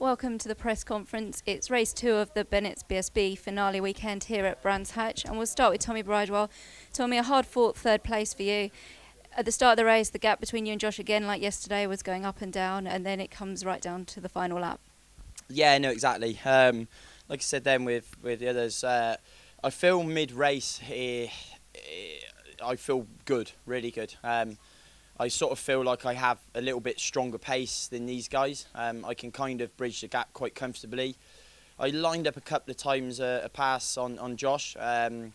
Welcome to the press conference. It's race 2 of the Bennetts BSB finale weekend here at Brands Hatch, and we'll start with Tommy Bridewell. Tommy, a hard-fought third place for you. At the start of the race, the gap between you and Josh, again like yesterday, was going up and down, and then it comes right down to the final lap. Yeah, no, exactly. Like I said then with the others, I feel mid-race here, I feel good, really good. I sort of feel like I have a little bit stronger pace than these guys. I can kind of bridge the gap quite comfortably. I lined up a couple of times a pass on Josh, and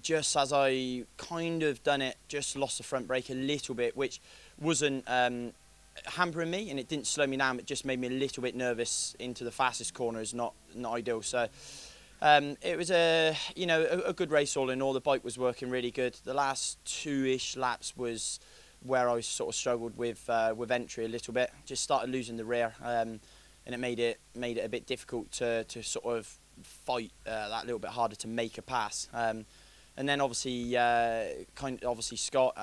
just as I kind of done it, just lost the front brake a little bit, which wasn't hampering me, and it didn't slow me down. It just made me a little bit nervous into the fastest corners. Not ideal. So it was a good race all in all. The bike was working really good. The last 2-ish laps was where I sort of struggled with entry a little bit. Just started losing the rear, and it made it a bit difficult to sort of fight that little bit harder to make a pass. And then obviously Scott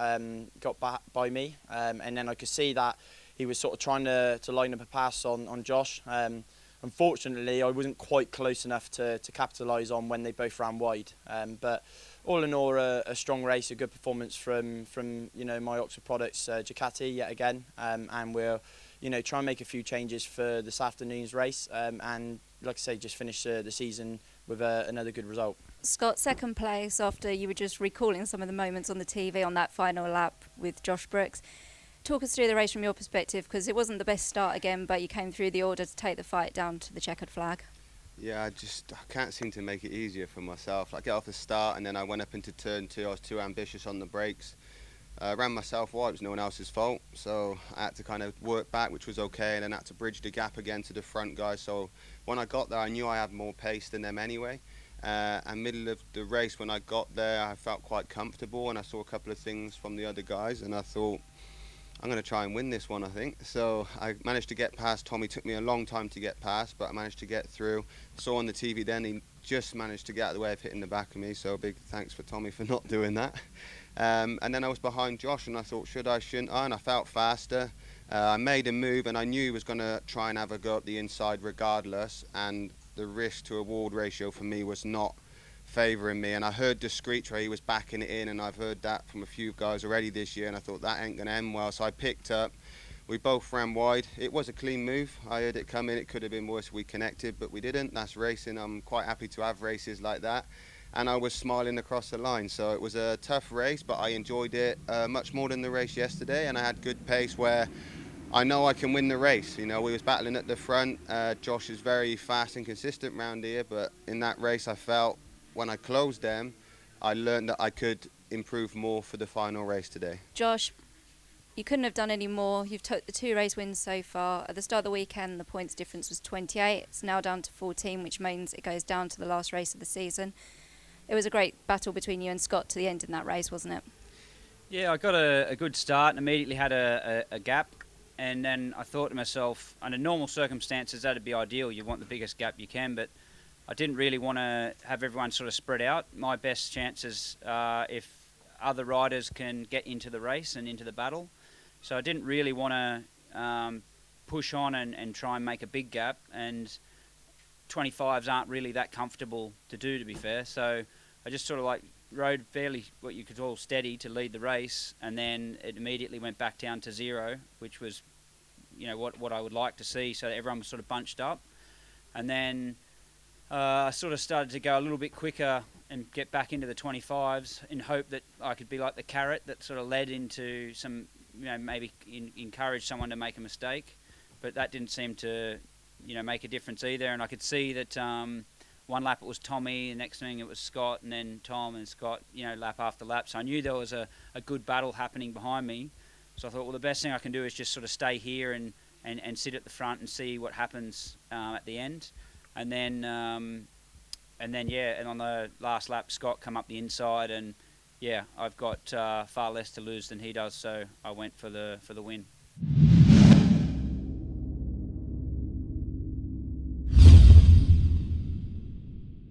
got back by me, and then I could see that he was sort of trying to line up a pass on Josh. Unfortunately, I wasn't quite close enough to capitalise on when they both ran wide. But all in all, a strong race, a good performance from my Oxford Products Ducati yet again, and we'll try and make a few changes for this afternoon's race, and like I say, just finish the season with another good result. Scott, second place after you were just recalling some of the moments on the TV on that final lap with Josh Brookes. Talk us through the race from your perspective, because it wasn't the best start again, but you came through the order to take the fight down to the checkered flag. Yeah, I can't seem to make it easier for myself. I get off the start and then I went up into turn 2. I was too ambitious on the brakes. Ran myself wide. It was no one else's fault. So I had to kind of work back, which was okay, and then I had to bridge the gap again to the front guys. So when I got there, I knew I had more pace than them anyway. And middle of the race, when I got there, I felt quite comfortable, and I saw a couple of things from the other guys, and I thought, I'm going to try and win this one, I think. So I managed to get past Tommy. It took me a long time to get past, but I managed to get through. Saw on the TV then he just managed to get out of the way of hitting the back of me, so big thanks for Tommy for not doing that. And then I was behind Josh, and I thought, should I, shouldn't I? And I felt faster. I made a move, and I knew he was going to try and have a go up the inside regardless, and the risk to reward ratio for me was not favouring me. And I heard the screech where he was backing it in, and I've heard that from a few guys already this year, and I thought that ain't going to end well. So I picked up. We both ran wide. It was a clean move. I heard it come in. It could have been worse if we connected, but we didn't. That's racing. I'm quite happy to have races like that. And I was smiling across the line. So it was a tough race, but I enjoyed it much more than the race yesterday, and I had good pace where I know I can win the race. We was battling at the front. Josh is very fast and consistent round here, but in that race I felt when I closed them, I learned that I could improve more for the final race today. Josh, you couldn't have done any more. You've took the 2 race wins so far. At the start of the weekend, the points difference was 28. It's now down to 14, which means it goes down to the last race of the season. It was a great battle between you and Scott to the end in that race, wasn't it? Yeah, I got a good start and immediately had a gap. And then I thought to myself, under normal circumstances, that'd be ideal. You want the biggest gap you can, but I didn't really want to have everyone sort of spread out. My best chances are if other riders can get into the race and into the battle. So I didn't really want to push on and try and make a big gap. And 25s aren't really that comfortable to do, to be fair. So I just sort of like rode fairly what you could call steady to lead the race, and then it immediately went back down to 0, which was what I would like to see. So everyone was sort of bunched up, and then I sort of started to go a little bit quicker and get back into the 25s in hope that I could be like the carrot that sort of led into some, maybe encourage someone to make a mistake. But that didn't seem to, make a difference either. And I could see that one lap it was Tommy, the next thing it was Scott, and then Tom and Scott, lap after lap. So I knew there was a good battle happening behind me. So I thought, well, the best thing I can do is just sort of stay here and sit at the front and see what happens at the end. And then on the last lap, Scott come up the inside, and I've got far less to lose than he does, so I went for the win.